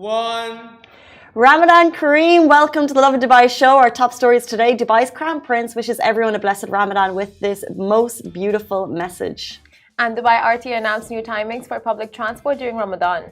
one. Ramadan Kareem, welcome to the Lovin Dubai show. Our top stories today. Dubai's Crown Prince wishes everyone a blessed Ramadan with this most beautiful message. And Dubai RTA announced new timings for public transport during Ramadan.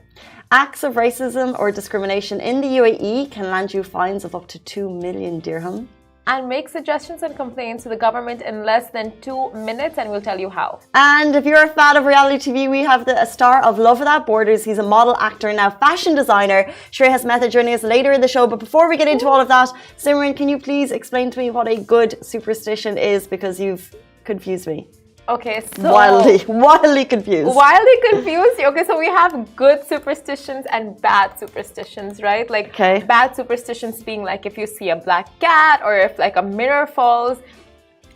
Acts of racism or discrimination in the UAE can land you fines of up to 2 million dirham. And make suggestions and complaints to the government in less than 2 minutes, and we'll tell you how. And if you're a fan of reality TV, we have a star of Love Without Borders. He's a model, actor, and now fashion designer. Shrey Mehta joining us later in the show. But before we get into all of that, Simran, can you please explain to me what a good superstition is? Because you've confused me. Okay, so... Wildly confused. Wildly confused? Okay, so we have good superstitions and bad superstitions, right? Like, bad superstitions being like if you see a black cat, or if like a mirror falls,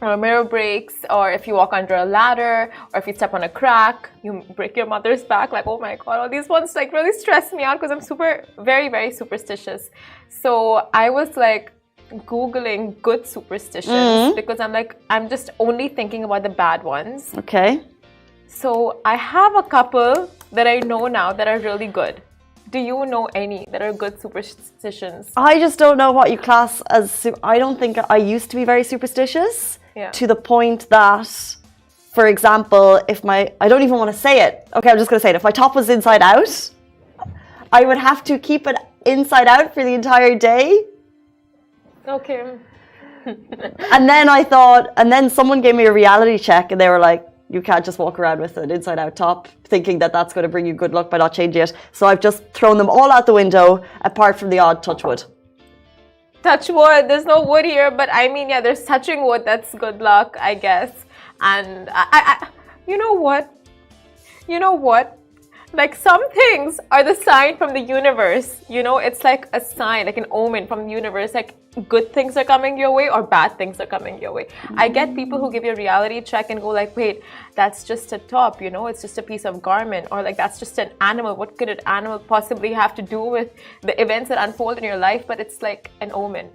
or a mirror breaks, or if you walk under a ladder, or if you step on a crack, you break your mother's back. Like, oh my God, all these ones like really stress me out because I'm very, very superstitious. So I was like, Googling good superstitions because I'm just only thinking about the bad ones. Okay. So I have a couple that I know now that are really good. Do you know any that are good superstitions? I just don't know what you class as. I don't think I used to be very superstitious to the point that, for example, I don't even want to say it. Okay, I'm just going to say it. If my top was inside out, I would have to keep it inside out for the entire day. Okay. And then someone gave me a reality check and they were like, you can't just walk around with an inside out top thinking that that's going to bring you good luck by not changing it. So I've just thrown them all out the window apart from the odd touch wood. Touch wood. There's no wood here, but I mean, yeah, there's touching wood. That's good luck, I guess. And you know what? Like, some things are the sign from the universe, you know, it's like a sign, like an omen from the universe, like good things are coming your way or bad things are coming your way. I get people who give you a reality check and go like, wait, that's just a top, you know, it's just a piece of garment, or like that's just an animal. What could an animal possibly have to do with the events that unfold in your life? But it's like an omen.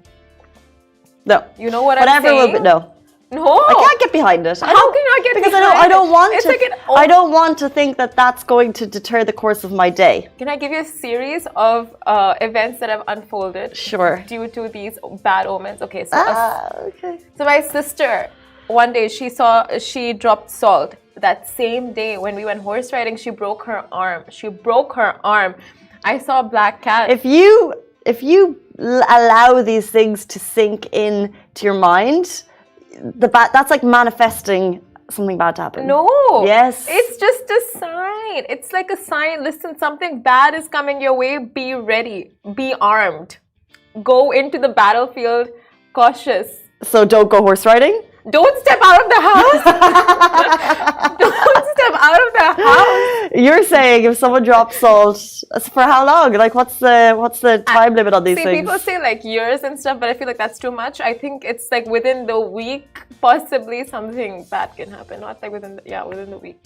No. You know what I'm saying? No. No, I can't get behind it. How can you not get behind it? I don't want to think that that's going to deter the course of my day. Can I give you a series of events that have unfolded? Sure. Due to these bad omens. Okay, so so my sister, one day she dropped salt. That same day when we went horse riding, she broke her arm. I saw a black cat. If you allow these things to sink in to your mind, that's like manifesting something bad to happen. No. Yes. It's just a sign. It's like a sign. Listen, something bad is coming your way. Be ready. Be armed. Go into the battlefield cautious. So don't go horse riding? Don't step out of the house. Don't step out of the house. You're saying if someone drops salt, for how long? Like, what's the time limit on these things? People say like years and stuff, but I feel like that's too much. I think it's like within the week, possibly something bad can happen. Not like within the week.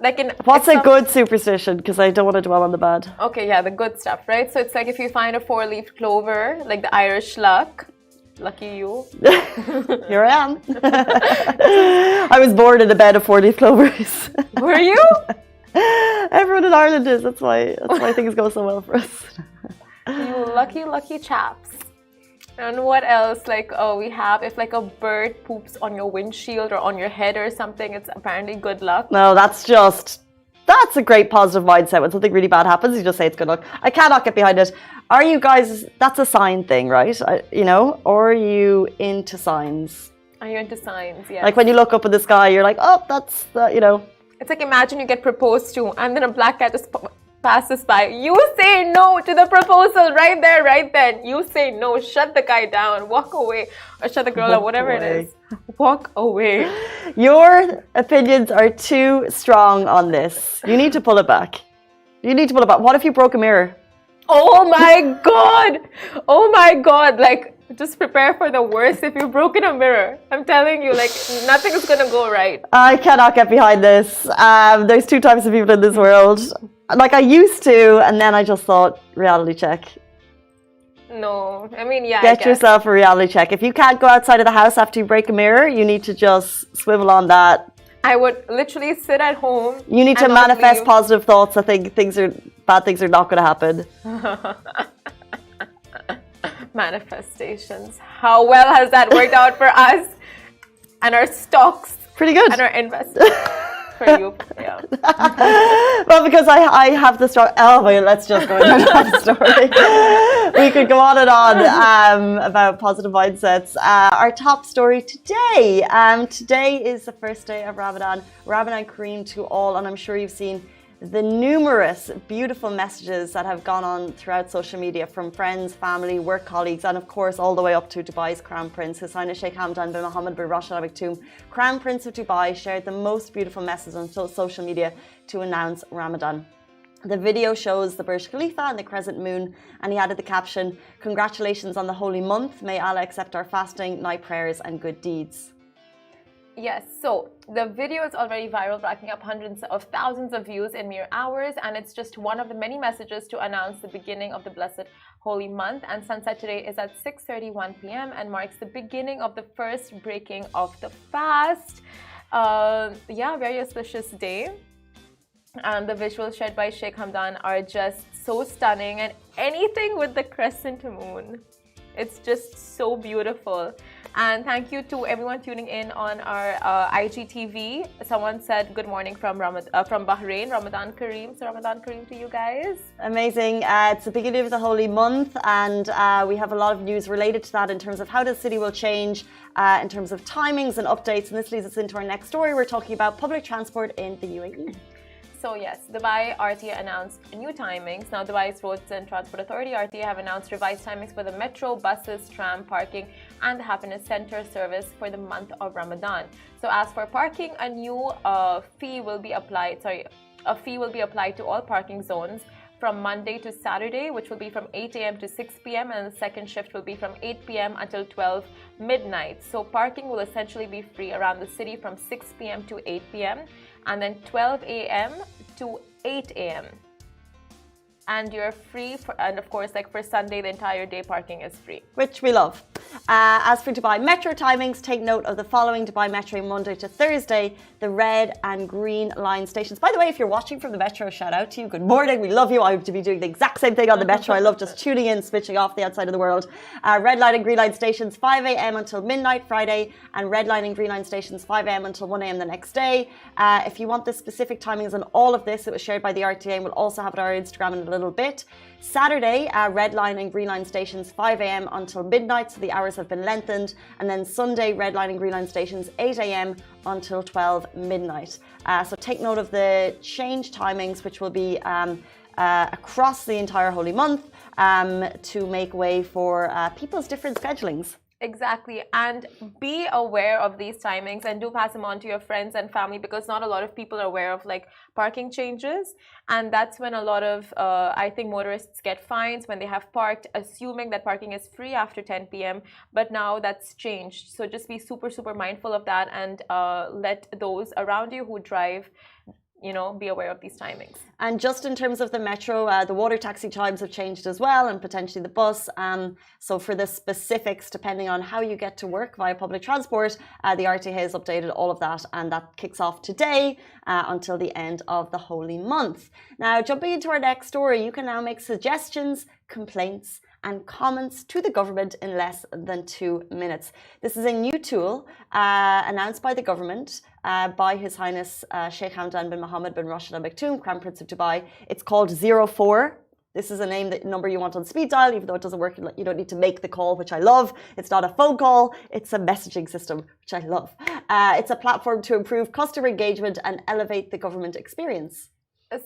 Like what's a good superstition? Because I don't want to dwell on the bad. Okay, yeah, the good stuff, right? So it's like if you find a 4-leaf clover, like the Irish luck. Lucky you. Here I am. I was born in a bed of 4-leaf clovers. Were you? Everyone in Ireland is. That's why things go so well for us. You lucky chaps. And what else? Like, we have if like a bird poops on your windshield or on your head or something, it's apparently good luck. No, that's a great positive mindset. When something really bad happens, you just say it's good luck. I cannot get behind it. Are you guys, that's a sign thing, right? Or are you into signs? Are you into signs? Yeah. Like when you look up in the sky, you're like, oh, that's, It's like imagine you get proposed to and then a black cat just passes by. You say no to the proposal right there, right then. You say no, shut the guy down, walk away, or shut the girl up, whatever it is. Walk away. Your opinions are too strong on this. You need to pull it back. What if you broke a mirror? Oh my God. Oh my God. Like, just prepare for the worst if you've broken a mirror. I'm telling you, like, nothing is going to go right. I cannot get behind this. There's two types of people in this world. Like, I used to, and then I just thought, reality check. No, I mean, yeah. Get yourself a reality check. If you can't go outside of the house after you break a mirror, you need to just swivel on that. I would literally sit at home. You need to manifest positive thoughts. I think things are bad things are not going to happen. Manifestations. How well has that worked out for us and our stocks? Pretty good. And our investments. For you, yeah. Well, because I have the story. Oh, well, let's just go into that story. We could go on and on about positive mindsets. Our top story today. Today is the first day of Ramadan. Ramadan Kareem to all, and I'm sure you've seen the numerous beautiful messages that have gone on throughout social media from friends, family, work colleagues, and of course all the way up to Dubai's Crown Prince, His Highness Sheikh Hamdan bin Mohammed bin Rashid Al Maktoum. Crown Prince of Dubai shared the most beautiful message on social media to announce Ramadan. The video shows the Burj Khalifa and the crescent moon, and he added the caption, "Congratulations on the holy month. May Allah accept our fasting, night prayers and good deeds." Yes, so the video is already viral, racking up hundreds of thousands of views in mere hours, and it's just one of the many messages to announce the beginning of the blessed holy month. And sunset today is at 6:31 p.m. and marks the beginning of the first breaking of the fast. Very auspicious day. And the visuals shared by Sheikh Hamdan are just so stunning, and anything with the crescent moon, it's just so beautiful. And thank you to everyone tuning in on our IGTV. Someone said good morning from Bahrain. Ramadan Kareem. So Ramadan Kareem to you guys. Amazing. It's the beginning of the holy month, and we have a lot of news related to that in terms of how the city will change, in terms of timings and updates. And this leads us into our next story. We're talking about public transport in the UAE. So yes, Dubai RTA announced new timings. Now Dubai's Roads and Transport Authority RTA have announced revised timings for the metro, buses, tram, parking and the Happiness Center service for the month of Ramadan. So as for parking, a new fee will be applied to all parking zones from Monday to Saturday, which will be from 8 a.m. to 6 p.m. and the second shift will be from 8 p.m. until 12 midnight. So parking will essentially be free around the city from 6 p.m. to 8 p.m. and then 12 a.m. to 8 a.m. And you're free and of course, like for Sunday, the entire day parking is free, which we love. As for Dubai Metro timings, take note of the following. Dubai Metro Monday to Thursday, the red and green line stations. By the way, if you're watching from the Metro, shout out to you. Good morning. We love you. I have to be doing the exact same thing on the Metro. I love just tuning in, switching off the outside of the world. Red line and green line stations, 5 a.m. until midnight Friday, and red line and green line stations, 5 a.m. until 1 a.m. the next day. If you want the specific timings on all of this, it was shared by the RTA, and we'll also have it on our Instagram in a little bit. Saturday, red line and green line stations, 5 a.m. until midnight, so the hours have been lengthened. And then Sunday, red line and green line stations, 8 a.m. until 12 midnight. So take note of the change timings, which will be across the entire holy month to make way for people's different schedulings. Exactly, and be aware of these timings and do pass them on to your friends and family, because not a lot of people are aware of like parking changes, and that's when a lot of I think motorists get fines when they have parked assuming that parking is free after 10 p.m. but now that's changed. So just be super mindful of that, and let those around you who drive be aware of these timings. And just in terms of the metro, the water taxi times have changed as well, and potentially the bus. So for the specifics, depending on how you get to work via public transport, the RTA has updated all of that, and that kicks off today until the end of the holy month. Now, jumping into our next story, you can now make suggestions, complaints, and comments to the government in less than 2 minutes. This is a new tool announced by the government by His Highness Sheikh Hamdan bin Mohammed bin Rashid Al Maktoum, Crown Prince of Dubai. It's called 04. This is a number you want on speed dial, even though it doesn't work. You don't need to make the call, which I love. It's not a phone call. It's a messaging system, which I love. It's a platform to improve customer engagement and elevate the government experience.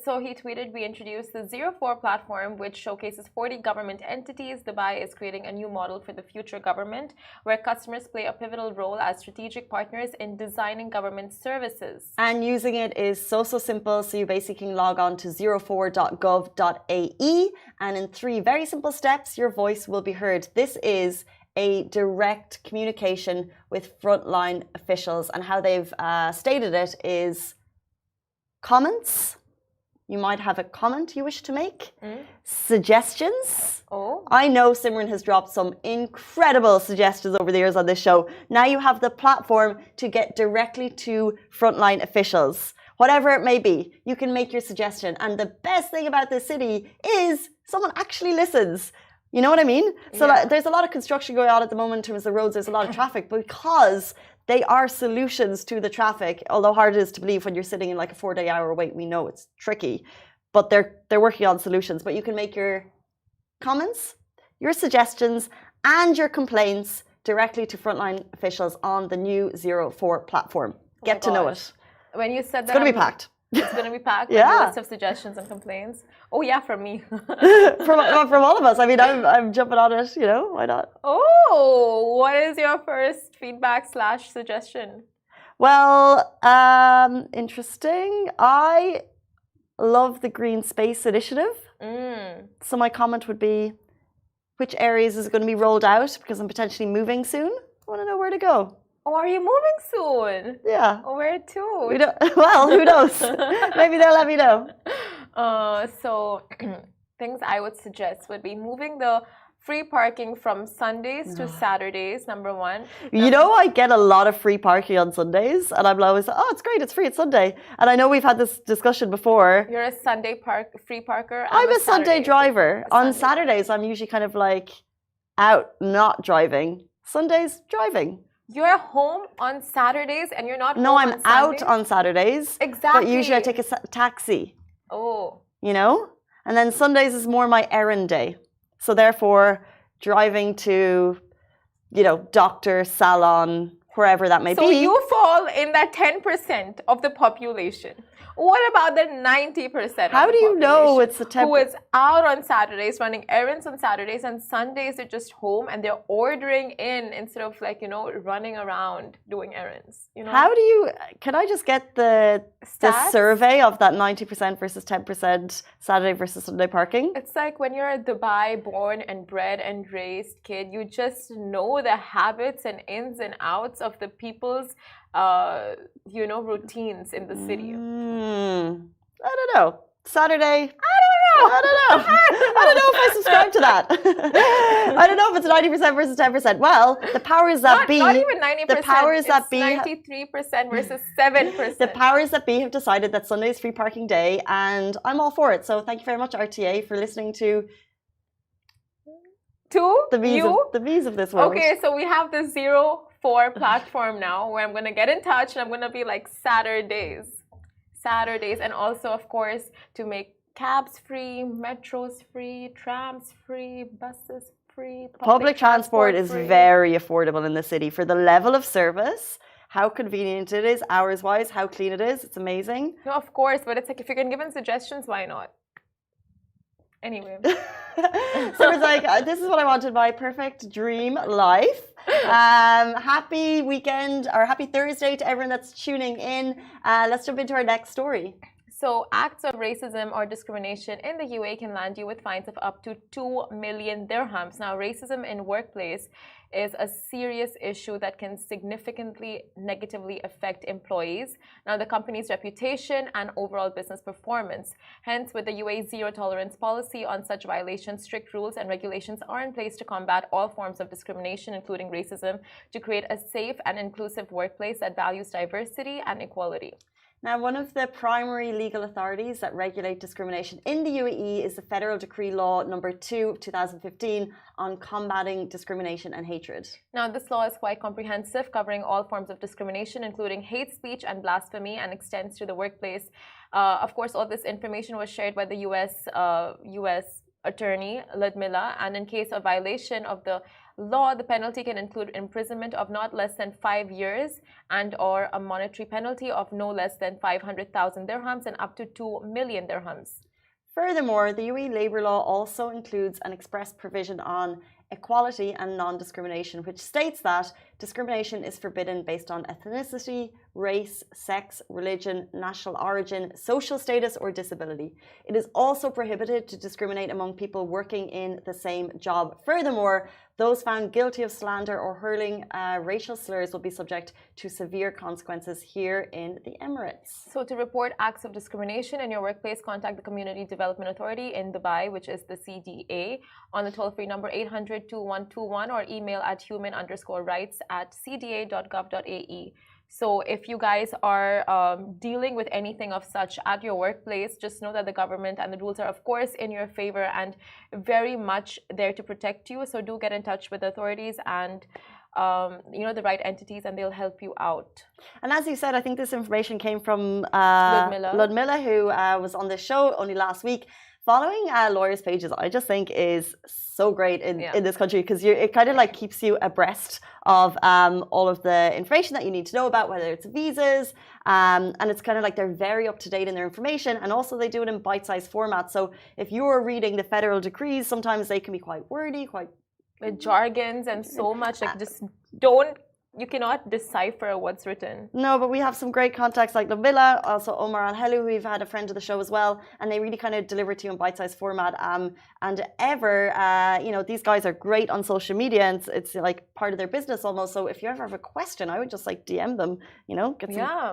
So he tweeted, we introduced the 04 platform, which showcases 40 government entities. Dubai is creating a new model for the future government, where customers play a pivotal role as strategic partners in designing government services. And using it is so simple. So you basically can log on to 04.gov.ae, and in 3 very simple steps, your voice will be heard. This is a direct communication with frontline officials, and how they've stated it is comments. You might have a comment you wish to make. Suggestions. Oh. I know Simran has dropped some incredible suggestions over the years on this show. Now you have the platform to get directly to frontline officials. whatever it may be. You can make your suggestion. And the best thing about this city is someone actually listens. You know what I mean? So there's a lot of construction going on at the moment in terms of the roads. There's a lot of traffic because they are solutions to the traffic. Although hard it is to believe when you're sitting in like a 4-day hour wait, we know it's tricky. But they're working on solutions. But you can make your comments, your suggestions, and your complaints directly to frontline officials on the new 04 platform. Get to know it. When you said that, it's going to be packed. It's going to be packed. Yeah. With a list of suggestions and complaints. Oh yeah, from me. from all of us. I mean, I'm jumping on it. You know, why not? Oh, what is your first feedback / suggestion? Well, interesting. I love the Green Space Initiative. So my comment would be, which areas is it going to be rolled out? Because I'm potentially moving soon. I want to know where to go. Oh, are you moving soon? Yeah. Oh, where to? Well, who knows? Maybe they'll let me know. So things I would suggest would be moving the free parking from Sundays to Saturdays, number one. You know, I get a lot of free parking on Sundays, and I'm always, oh, it's great, it's free, it's Sunday. And I know we've had this discussion before. You're a Sunday free parker. I'm a Sunday driver. On Saturdays, I'm usually kind of like out, not driving. Sundays, driving. You're home on Saturdays and you're not No, home I'm on Sundays? out on Saturdays. Exactly. But usually I take a taxi. Oh. You know? And then Sundays is more my errand day. So therefore, driving to, you know, doctor, salon, wherever that may be. So you fall in that 10% of the population. What about the 90%? How do you know it's the 10%? Who is out on Saturdays, running errands on Saturdays, and Sundays they're just home and they're ordering in instead of, like, you know, running around doing errands. You know? How do you? Can I just get the survey of that 90% versus 10% Saturday versus Sunday parking? It's like when you're a Dubai born and bred and raised kid, you just know the habits and ins and outs of the people's you know, routines in the city. I don't know. Saturday. I don't know. I don't know if I subscribe to that. I don't know if it's 90% versus 10%. Well, the powers that be. Not even 90%. The powers that be. 93% versus 7%. The powers that be have decided that Sunday is free parking day, and I'm all for it. So thank you very much, RTA, for listening to the V's of this world. Okay, so we have the 04 platform now where I'm going to get in touch and I'm going to be like Saturdays, and also, of course, to make cabs free, metros free, trams free, buses free. Public transport is very affordable in the city for the level of service. How convenient it is, hours-wise, how clean it is. It's amazing. No, of course, but it's like if you can give in suggestions, why not? Anyway. So it's like, this is what I wanted, my perfect dream life. Happy weekend or happy Thursday to everyone that's tuning in. Let's jump into our next story. So acts of racism or discrimination in the UAE can land you with fines of up to 2 million dirhams. Now, racism in workplace is a serious issue that can significantly negatively affect employees, now the company's reputation and overall business performance. Hence, with the UAE zero tolerance policy on such violations, strict rules and regulations are in place to combat all forms of discrimination, including racism, to create a safe and inclusive workplace that values diversity and equality. Now, one of the primary legal authorities that regulate discrimination in the UAE is the Federal Decree Law number 2 of 2015 on combating discrimination and hatred. Now, this law is quite comprehensive, covering all forms of discrimination, including hate speech and blasphemy, and extends to the workplace. Of course, all this information was shared by the U.S. Attorney Ludmilla, and in case of violation of the law, the penalty can include imprisonment of not less than 5 years and or a monetary penalty of no less than 500,000 dirhams and up to 2 million dirhams. Furthermore, the UAE labour law also includes an express provision on equality and non-discrimination, which states that discrimination is forbidden based on ethnicity, race, sex, religion, national origin, social status, or disability. It is also prohibited to discriminate among people working in the same job. Furthermore, those found guilty of slander or hurling racial slurs will be subject to severe consequences here in the Emirates. So to report acts of discrimination in your workplace, contact the Community Development Authority in Dubai, which is the CDA, on the toll-free number 800-2121 or email at human_rights@cda.gov.ae. So if you guys are dealing with anything of such at your workplace, just know that the government and the rules are, of course, in your favor and very much there to protect you. So do get in touch with the authorities and the right entities, and they'll help you out. And as you said, I think this information came from Ludmilla, who was on this show only last week. Following lawyers' pages, I just think is so great in this country, because it kind of like keeps you abreast of all of the information that you need to know about, whether it's visas, and it's kind of like they're very up to date in their information, and also they do it in bite-sized format. So if you're reading the federal decrees, sometimes they can be quite wordy, quite with jargons and so much, like just you cannot decipher what's written. No, but we have some great contacts like Lovin, also Omar Alhelu, who we've had a friend of the show as well, and they really kind of deliver to you in bite-sized format. And these guys are great on social media, and it's like part of their business almost. So if you ever have a question, I would just like DM them,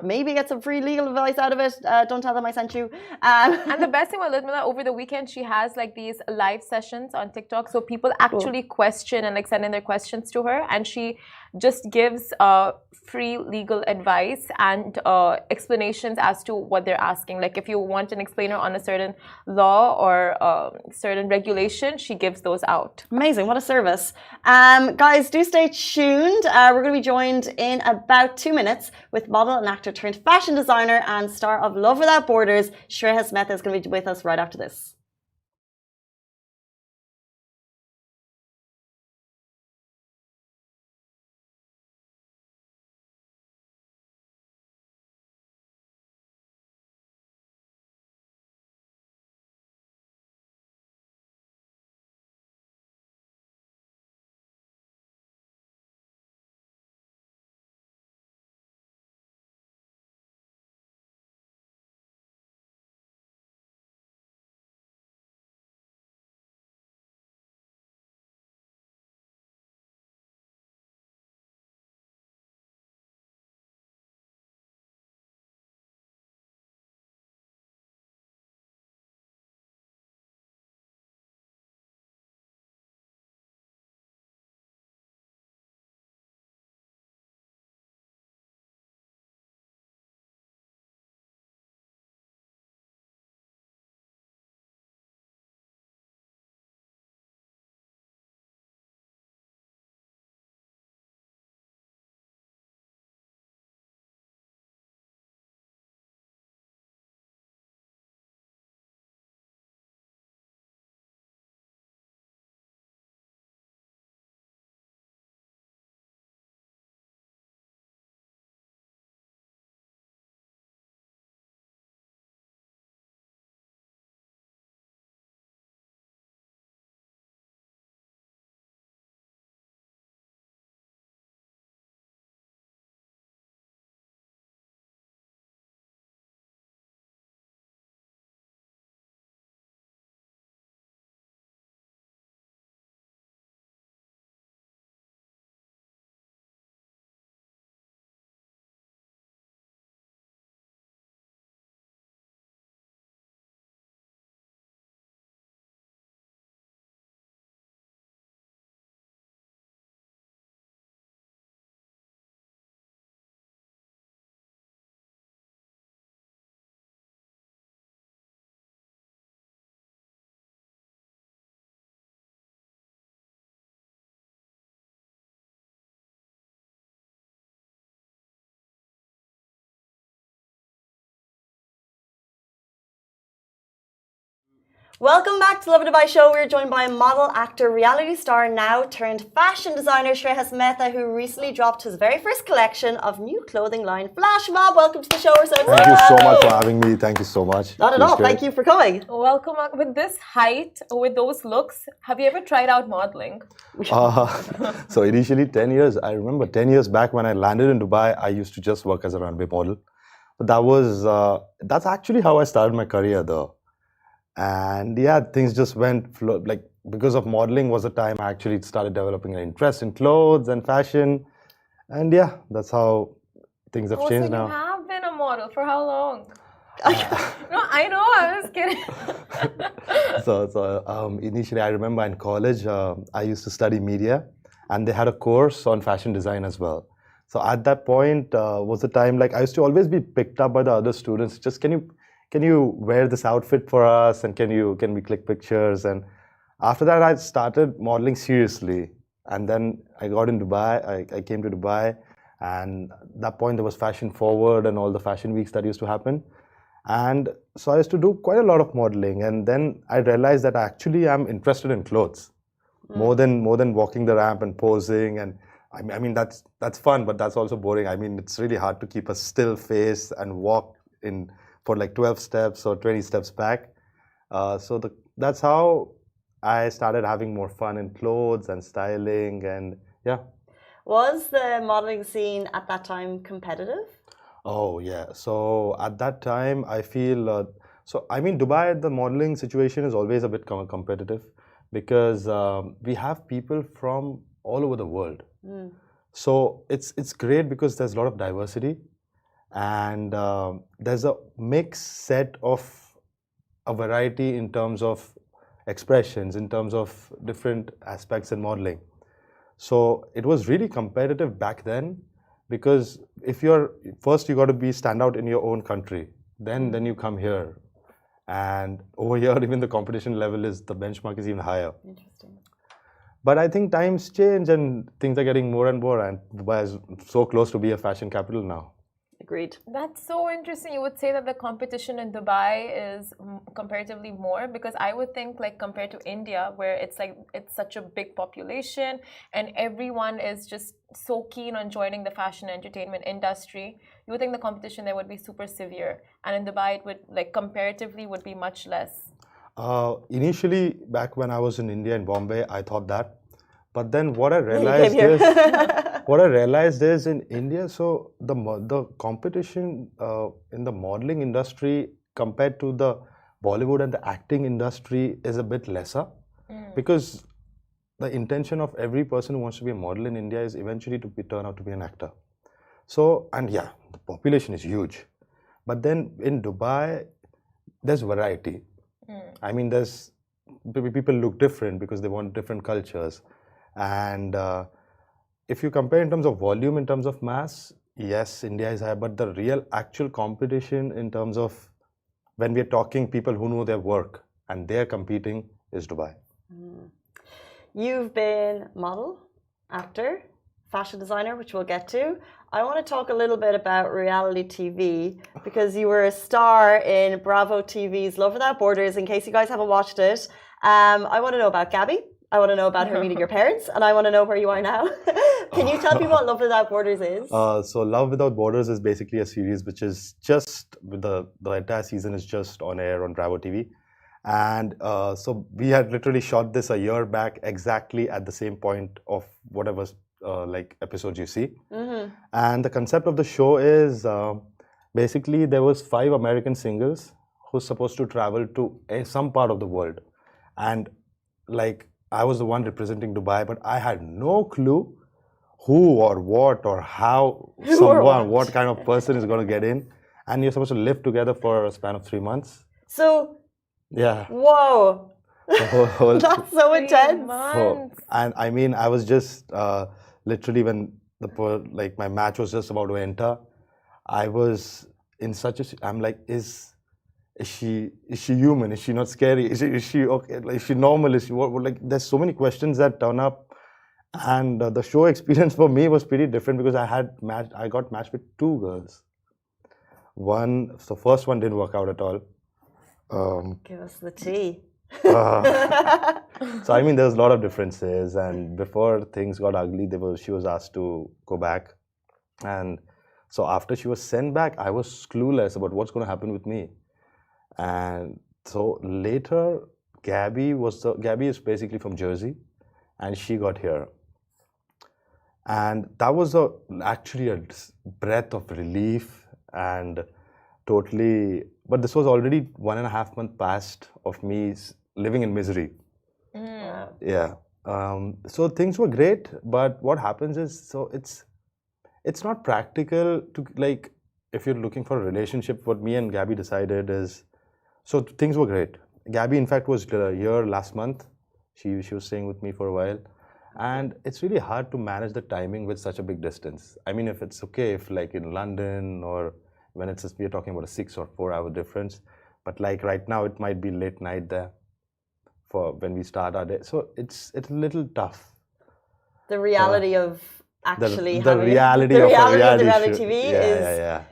maybe get some free legal advice out of it. Don't tell them I sent you. And the best thing about Ludmilla, over the weekend, she has like these live sessions on TikTok, so people actually question and like send in their questions to her, and she just gives free legal advice and explanations as to what they're asking. Like if you want an explainer on a certain law or certain regulation, she gives those out. Amazing, what a service. Guys, do stay tuned. We're going to be joined in about 2 minutes with model and actor turned fashion designer and star of Love Without Borders, Shreya Smith, is going to be with us right after this. Welcome back to Lovin Dubai Show. We're joined by model, actor, reality star, now turned fashion designer Shreya Smith, who recently dropped his very first collection of new clothing line, Flash Mob. Welcome to the show. We're so excited. Thank you so much for having me. Thank you so much. Not at all. Thank you for coming. Welcome. With this height, with those looks, have you ever tried out modeling? So initially 10 years, I remember 10 years back when I landed in Dubai, I used to just work as a runway model. But that's actually how I started my career though. And yeah, things just went like because of modeling was the time I actually started developing an interest in clothes and fashion. And yeah, that's how things have changed now. You have been a model for how long? No, I know, I was kidding. So initially I remember in college, I used to study media and they had a course on fashion design as well. So at that point was the time, like I used to always be picked up by the other students. Just can you wear this outfit for us, and can we click pictures? And after that, I started modeling seriously. And then I got in Dubai. I came to Dubai, and at that point there was Fashion Forward and all the fashion weeks that used to happen. And so I used to do quite a lot of modeling. And then I realized that I actually am interested in clothes more than walking the ramp and posing. And I mean that's fun, but that's also boring. I mean, it's really hard to keep a still face and walk in for like 12 steps or 20 steps back. That's how I started having more fun in clothes and styling, and yeah. Was the modeling scene at that time competitive? Oh yeah. So at that time, I feel I mean, Dubai, the modeling situation is always a bit competitive because we have people from all over the world. So it's great because there's a lot of diversity, and there's a mixed set of a variety in terms of expressions, in terms of different aspects in modeling. So it was really competitive back then because if you're first, you got to be stand out in your own country, then you come here, and over here even the competition level is the benchmark is even higher. Interesting. But I think times change and things are getting more and more, and Dubai is so close to be a fashion capital now. Agreed. That's so interesting. You would say that the competition in Dubai is comparatively more, because I would think like compared to India, where it's like it's such a big population and everyone is just so keen on joining the fashion entertainment industry, you would think the competition there would be super severe. And in Dubai, it would like comparatively would be much less. Initially, back when I was in India in Bombay, I thought that. But then what I realized is in India, so the competition in the modeling industry compared to the Bollywood and the acting industry is a bit lesser, because the intention of every person who wants to be a model in India is eventually to turn out to be an actor. So, and yeah, the population is huge. But then in Dubai, there's variety. I mean, there's people look different because they want different cultures. And if you compare in terms of volume, in terms of mass, yes, India is high, but the real actual competition in terms of when we are talking people who know their work and they're competing is Dubai. You've been model, actor, fashion designer, which we'll get to. I want to talk a little bit about reality TV because you were a star in Bravo TV's Love Without Borders. In case you guys haven't watched it, I want to know about Gabby. I want to know about her meeting your parents, and I want to know where you are now. Can you tell people what Love Without Borders is? So Love Without Borders is basically a series which is just, the entire season is just on air on Bravo TV. And so we had literally shot this a year back exactly at the same point of whatever like episodes you see. And the concept of the show is basically there was 5 American singles who's supposed to travel to some part of the world. And like, I was the one representing Dubai, but I had no clue who or what or how what kind of person is going to get in. And you're supposed to live together for a span of 3 months. So, yeah. Whoa. That's so intense. And I mean, I was just literally when my match was just about to enter, I was in such a, I'm like, is she human? Is she not scary? Is she okay? Like, is she normal? Is she what? Like, there's so many questions that turn up, and the show experience for me was pretty different because I got matched with 2 girls. The first one didn't work out at all. Give us the tea. So I mean, there's a lot of differences, and before things got ugly, she was asked to go back, and so after she was sent back, I was clueless about what's going to happen with me. And so later, Gabby is basically from Jersey, and she got here. And that was actually a breath of relief and totally, but this was already 1.5 months past of me living in misery. Yeah. So things were great, but what happens is, so it's not practical to, like, if you're looking for a relationship, what me and Gabby decided is, so things were great. Gabby, in fact, was here last month. She was staying with me for a while. And it's really hard to manage the timing with such a big distance. I mean, if it's okay, if like in London or when it's we're talking about a 6 or 4 hour difference, but like right now it might be late night there for when we start our day. So it's a little tough. The reality of actually the having reality the of a reality of the reality reality show. TV is. Yeah.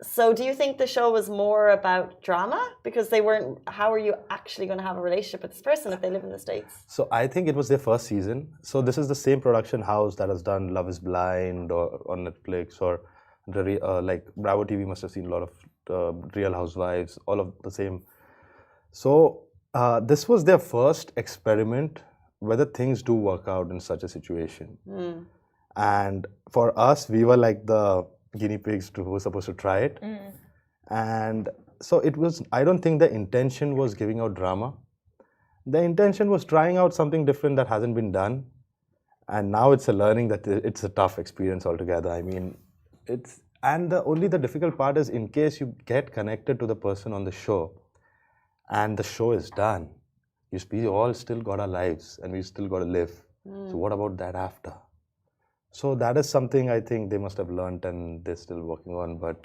So do you think the show was more about drama? Because they weren't, how are you actually going to have a relationship with this person if they live in the States? So I think it was their first season. So this is the same production house that has done Love is Blind or on Netflix, or like Bravo TV must have seen a lot of Real Housewives, all of the same. So this was their first experiment whether things do work out in such a situation. And for us, we were like the guinea pigs who were supposed to try it. And so it was, I don't think the intention was giving out drama. The intention was trying out something different that hasn't been done. And now it's a learning that it's a tough experience altogether. I mean, and only the difficult part is in case you get connected to the person on the show and the show is done, we all still got our lives and we still got to live. So what about that after? So that is something I think they must have learned and they're still working on, but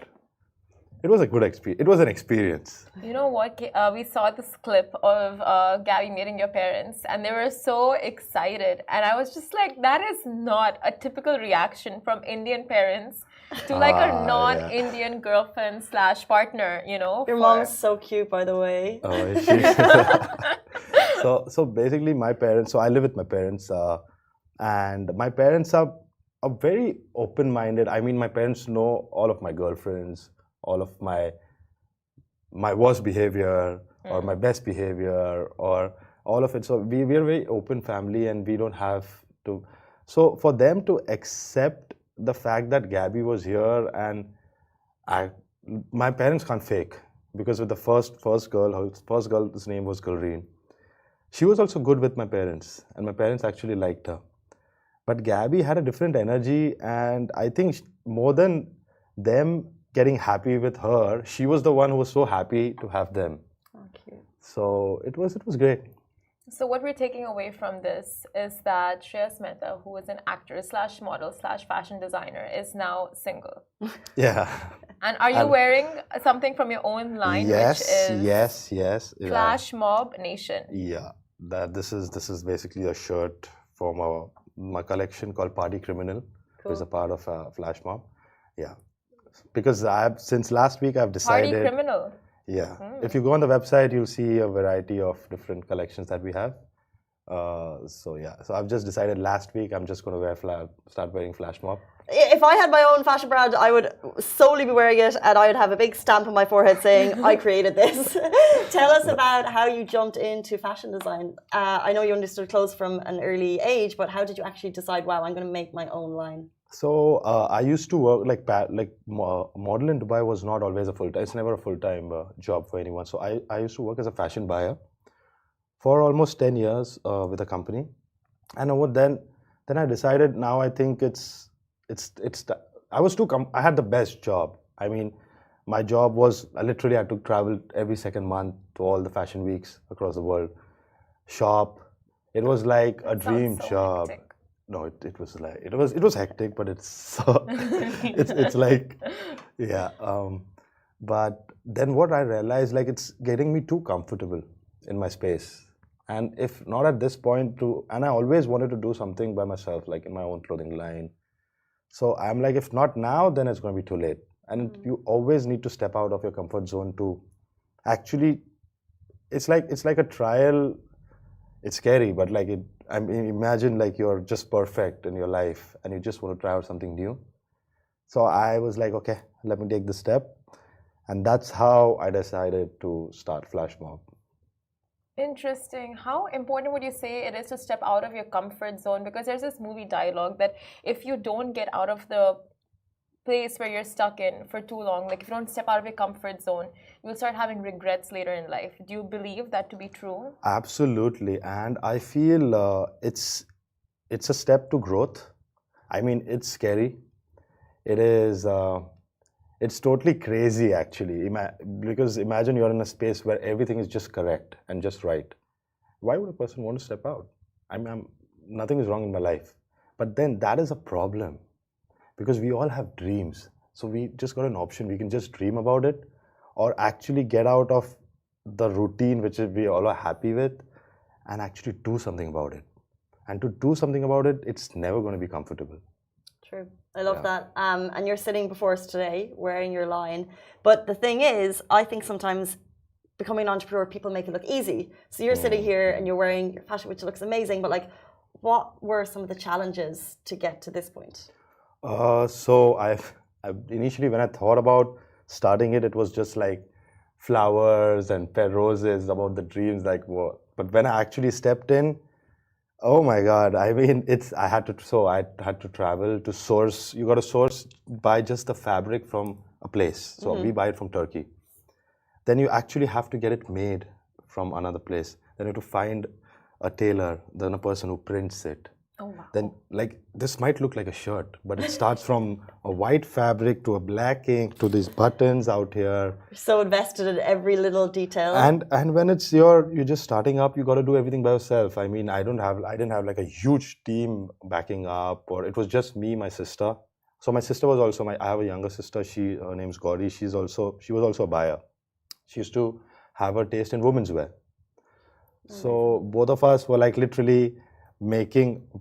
it was a good experience. It was an experience. You know what? We saw this clip of Gabby meeting your parents and they were so excited. And I was just like, that is not a typical reaction from Indian parents to like a non-Indian girlfriend / partner, you know? Your mom is so cute, by the way. Oh, is she? So basically my parents, so I live with my parents and my parents are very open-minded. I mean, my parents know all of my girlfriends, all of my worst behavior or my best behavior or all of it. So we're a very open family and we don't have to. So for them to accept the fact that Gabby was here and my parents can't fake, because with the first girl's name was Gulreen. She was also good with my parents and my parents actually liked her. But Gabby had a different energy, and I think more than them getting happy with her, she was the one who was so happy to have them. Oh, cute. So it was great. So what we're taking away from this is that Shreyas Mehta, who is an actor / model / fashion designer, is now single. Yeah. And are you wearing something from your own line, Yes, which is yes. Flash Mob Nation? Yeah. This is basically a shirt from my collection called Party Criminal. Cool. Which is a part of Flash Mob. Yeah. Because since last week I've decided. Party Criminal. Yeah. If you go on the website, you'll see a variety of different collections that we have. So I've just decided last week I'm just going to start wearing Flash Mob. If I had my own fashion brand, I would solely be wearing it and I would have a big stamp on my forehead saying, I created this. Tell us about how you jumped into fashion design. I know you understood clothes from an early age, but how did you actually decide, wow, I'm going to make my own line? So I used to work model in Dubai was not always a full-time. It's never a full-time job for anyone. So I used to work as a fashion buyer for almost 10 years with a company. And then I decided, now I think I had the best job. I mean, my job was literally I had to travel every second month to all the fashion weeks across the world, shop. It was like a dream job. Hectic. No, it was hectic, but it's like, yeah. But then what I realized, like, it's getting me too comfortable in my space. And if not at this point and I always wanted to do something by myself, like in my own clothing line. So I'm like, if not now, then it's going to be too late. And you always need to step out of your comfort zone to actually, it's like a trial. It's scary, but like I mean, imagine like you're just perfect in your life and you just want to try out something new. So I was like, okay, let me take the step. And that's how I decided to start Flash Mob. Interesting. How important would you say it is to step out of your comfort zone? Because there's this movie dialogue that if you don't get out of the place where you're stuck in for too long, like if you don't step out of your comfort zone, you'll start having regrets later in life. Do you believe that to be true? Absolutely. And I feel it's a step to growth. I mean, it's scary. It is, it's totally crazy actually. Because imagine you're in a space where everything is just correct and just right. Why would a person want to step out? I mean, nothing is wrong in my life. But then that is a problem because we all have dreams. So we just got an option. We can just dream about it or actually get out of the routine which we all are happy with and actually do something about it. And to do something about it, it's never going to be comfortable. True. I love that. And you're sitting before us today wearing your line. But the thing is, I think sometimes becoming an entrepreneur, people make it look easy. So you're sitting here and you're wearing your fashion, which looks amazing. But like, what were some of the challenges to get to this point? So I initially, when I thought about starting it, it was just like flowers and roses about the dreams, like what. But when I actually stepped in, oh my God! I mean, I had to travel to source. You got to source, buy just the fabric from a place. So we buy it from Turkey. Then you actually have to get it made from another place. Then you have to find a tailor, then a person who prints it. Oh, wow. Then, like, this might look like a shirt, but it starts from a white fabric to a black ink to these buttons out here. You're so invested in every little detail. And when you're just starting up, you got to do everything by yourself. I mean, I didn't have like a huge team backing up, or it was just me, my sister. So my sister was also I have a younger sister. Her name's Gauri. She was also a buyer. She used to have her taste in women's wear. So both of us were like literally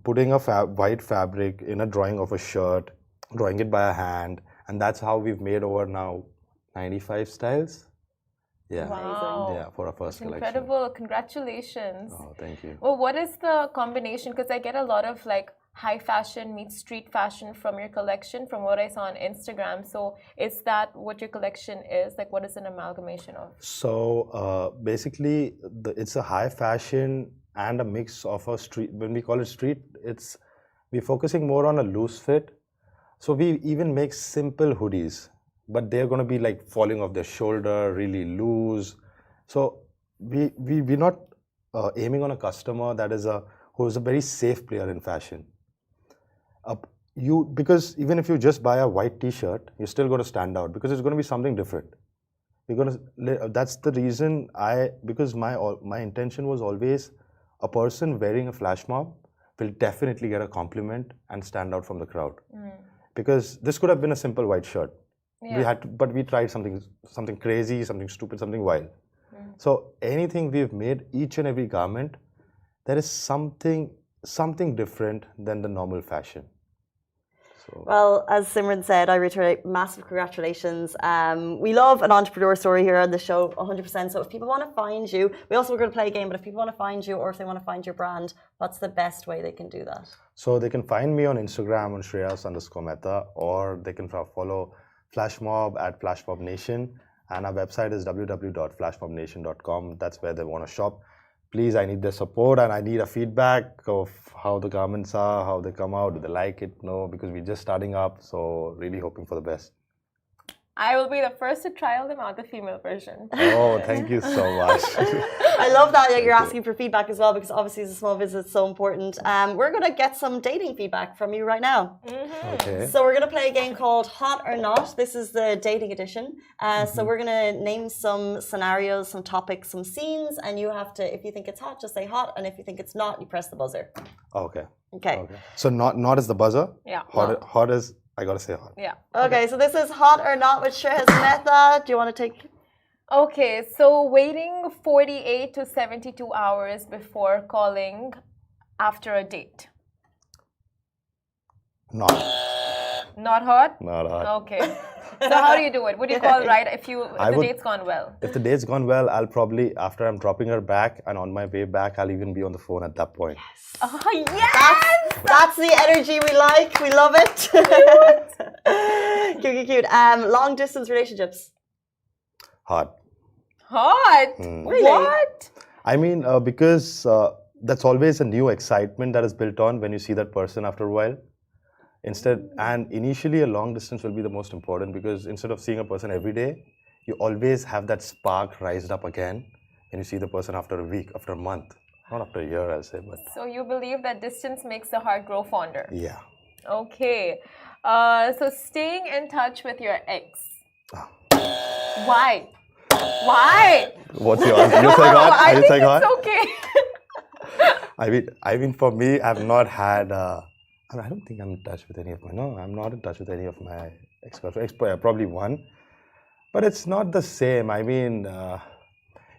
putting a white fabric in a drawing of a shirt, drawing it by a hand, and that's how we've made over now 95 styles. Yeah, wow. Yeah, for our first collection. Incredible! Congratulations. Oh, thank you. Well, what is the combination? Because I get a lot of like high fashion meets street fashion from your collection, from what I saw on Instagram. So is that what your collection is? Like, what is an amalgamation of? So basically, it's a high fashion and a mix of a street. When we call it street, we're focusing more on a loose fit. So we even make simple hoodies, but they're going to be like falling off their shoulder, really loose. So we're not aiming on a customer who is a very safe player in fashion. Because even if you just buy a white T-shirt, you're still going to stand out because it's going to be something different. That's the reason because my intention was always a person wearing a flash mob will definitely get a compliment and stand out from the crowd. Because this could have been a simple white shirt. Yeah. But we tried something crazy, something stupid, something wild. So anything we've made, each and every garment, there is something different than the normal fashion. So. Well, as Simran said, I reiterate, massive congratulations. We love an entrepreneur story here on the show, 100%. So if people want to find you, we also were going to play a game, but if people want to find you or if they want to find your brand, what's the best way they can do that? So they can find me on Instagram on Shreyas_Mehta, or they can follow Flashmob at FlashmobNation, and our website is www.flashmobnation.com. That's where they want to shop. Please, I need their support and I need a feedback of how the garments are, how they come out, do they like it? No, because we're just starting up, so really hoping for the best. I will be the first to trial them out, the female version. Oh, thank you so much. I love that you're asking for feedback as well, because obviously it's a small business, it's so important. We're going to get some dating feedback from you right now. Okay. So we're going to play a game called Hot or Not. This is the dating edition. So we're going to name some scenarios, some topics, some scenes, and you have to, if you think it's hot, just say hot, and if you think it's not, you press the buzzer. Okay. Okay. So not is the buzzer? Yeah. Hot is, I gotta say hot. Yeah. Okay, so this is Hot or Not with Shreyas Mehta. Do you want to take... Okay, so waiting 48 to 72 hours before calling after a date. Not. Not hot? Not hot. Okay. So how do you do it? What do you call right if the date's gone well? If the date's gone well, I'll probably, after I'm dropping her back and on my way back, I'll even be on the phone at that point. Yes. Oh, yes! That's the energy we like. We love it. Cute. Long distance relationships. Hot. Hot? Really? What? I mean, because that's always a new excitement that is built on when you see that person after a while. And initially a long distance will be the most important, because instead of seeing a person every day, you always have that spark rised up again and you see the person after a week, after a month, not after a year, I'll say. But so you believe that distance makes the heart grow fonder? Yeah. Okay. So staying in touch with your ex. Why? Why? What's your answer? You're saying hot? I Are you think saying hot? it's okay. I mean, for me, I've not had. I don't think I'm in touch with any of my. No, I'm not in touch with any of my ex-girlfriends. Probably one, but it's not the same. I mean,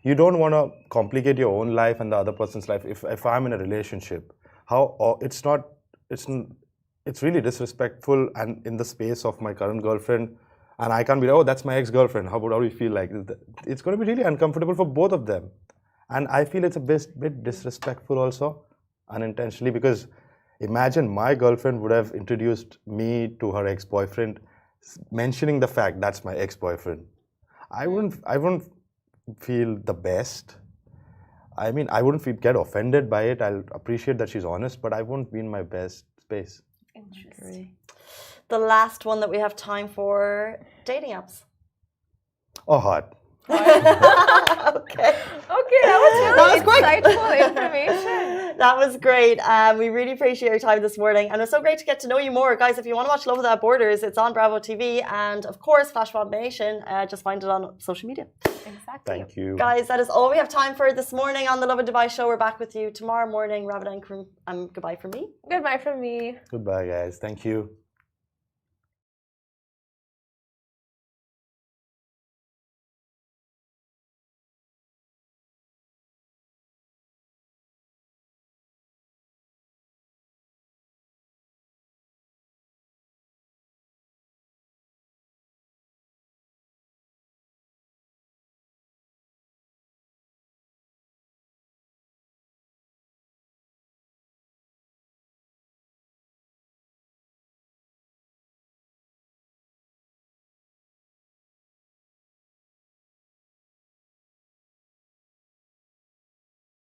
you don't want to complicate your own life and the other person's life. If I'm in a relationship, it's not. It's really disrespectful, and in the space of my current girlfriend, and I can't be like, oh, that's my ex-girlfriend. How do you feel like? It's going to be really uncomfortable for both of them. And I feel it's a bit disrespectful also, unintentionally, because imagine my girlfriend would have introduced me to her ex-boyfriend, mentioning the fact that's my ex-boyfriend. I wouldn't feel the best. I mean, I wouldn't get offended by it. I'll appreciate that she's honest, but I won't be in my best space. Interesting. The last one that we have time for, dating apps. Oh, hot. Okay. Okay, that was really insightful information. That was great. We really appreciate your time this morning, and it's so great to get to know you more, guys. If you want to watch Love Without Borders, it's on Bravo TV, and of course, Flash Mob Nation. Just find it on social media. Exactly. Thank you, guys. That is all we have time for this morning on the Love and Dubai show. We're back with you tomorrow morning. Ramadan, goodbye from me. Goodbye from me. Goodbye, guys. Thank you.